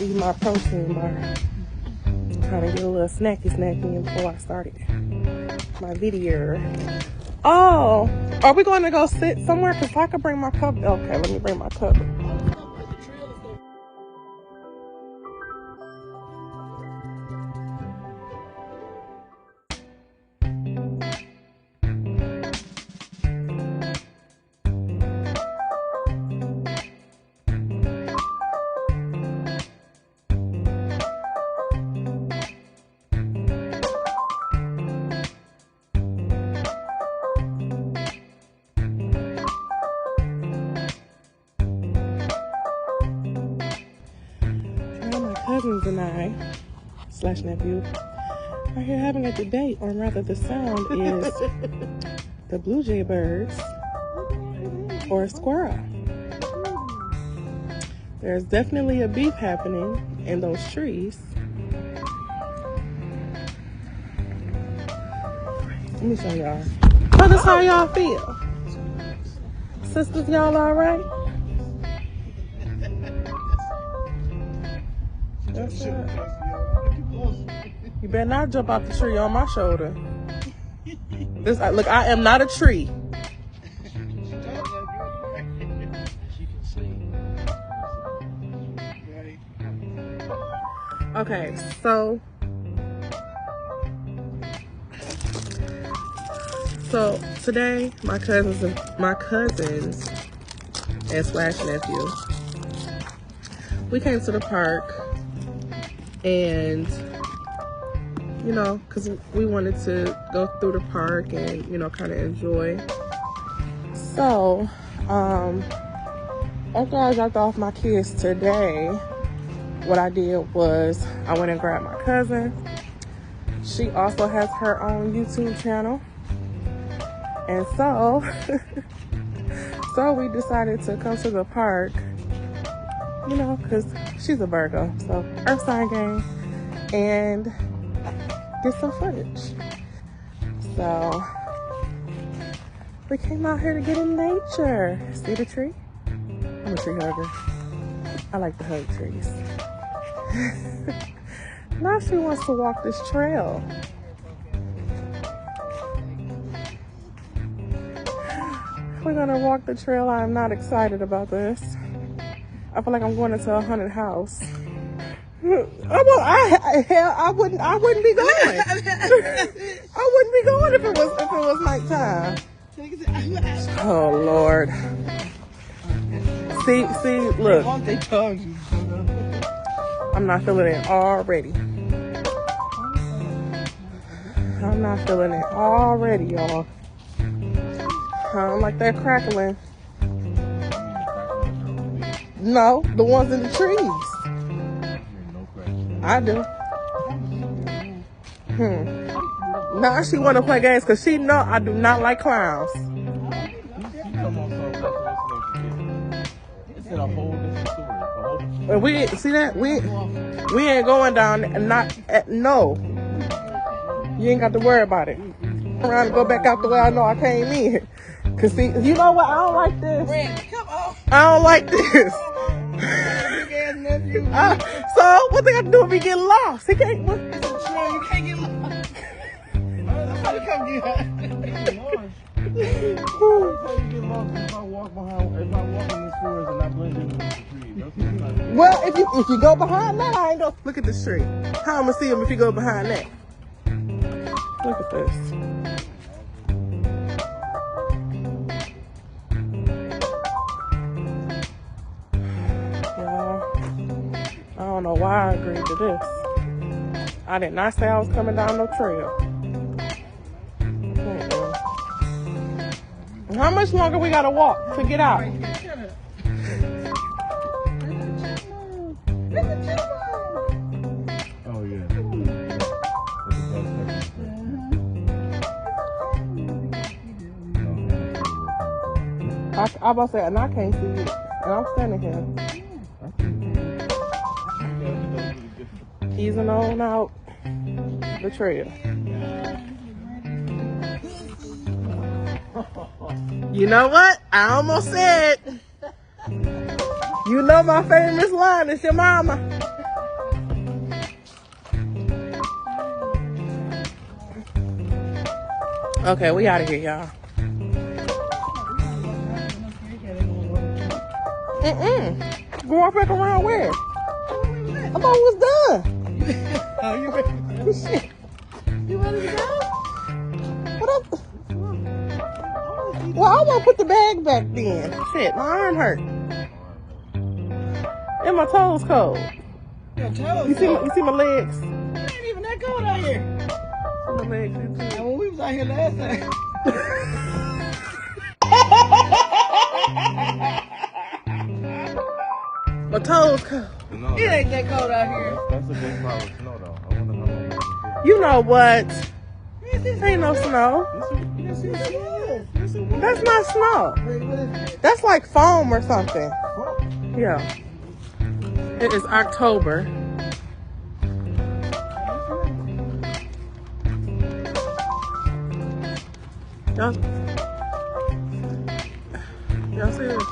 eat my protein bar. Trying to get a little snacky before I started my video. Oh, are we going to go sit somewhere? Because I could bring my cup. Okay, let me bring my cup. Cousins and I, slash nephew, are here having a debate, or rather the sound is the blue jay birds or a squirrel. There's definitely a beef happening in those trees. Let me show y'all. Brothers, how y'all feel? Sisters, y'all all right? You better not jump off the tree on my shoulder. Look, I am not a tree. Okay, so today my cousins and slash nephew, we came to the park. And, you know, because we wanted to go through the park and, you know, kind of enjoy. So, after I dropped off my kids today, what I did was I went and grabbed my cousin. She also has her own YouTube channel. And so, so we decided to come to the park, you know, because she's a Virgo, so earth sign gang, and get some footage. So we came out here to get in nature. See the tree? I'm a tree hugger. I like to hug trees. Now she wants to walk this trail. We're gonna walk the trail. I'm not excited about this. I feel like I'm going into a haunted house. I wouldn't be going. I wouldn't be going if it was nighttime. Oh Lord. See, look. I'm not feeling it already. I'm not feeling it already, y'all. I don't like that crackling. No, the ones in the trees. I do. Now she want to play games because she know I do not like clowns. And we see that we ain't going down. No. You ain't got to worry about it. I'm around to go back out the way I know I came in. Cause see, you know what? I don't like this. I don't like this. So what they got to do if he get lost? He can't. What? It's a trail. You can't get lost. How to come get lost? If I walk in the forest and I blend in with the trees. Well, if you go behind that, I ain't gonna look at this tree. How I'm gonna see him if you go behind that? Look at this. I don't know why I agreed to this. I did not say I was coming down no trail. How much longer we gotta walk to get out? Oh yeah. I about to say, and I can't see it, and I'm standing here. Easing on out the trail. You know what? I almost said, you know my famous line is your mama. Okay, we out of here, y'all. Go back around where? I thought it was done. Oh, you ready to go? Shit. You ready to go? What up? Well, I want to put the bag back then. Shit, my arm hurt. And my toes cold. Your toes. You see my legs? It ain't even that cold out here. My legs. And when we was out here last time. My toes cold. No, it ain't that cold out here. That's a big pile of snow, though. I wonder how long it's been. You know what? Ain't no snow. Yes, it is. That's not snow. Wait, what is it? That's like foam or something. Yeah. It is October. Y'all see this?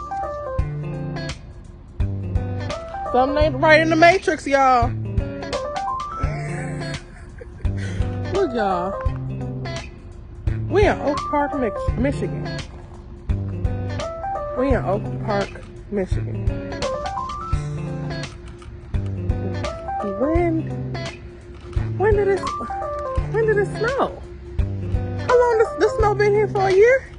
Something ain't right in the matrix, y'all. Look, y'all. We in Oak Park, Michigan. We in Oak Park, Michigan. When did it snow? How long this snow been here for? A year?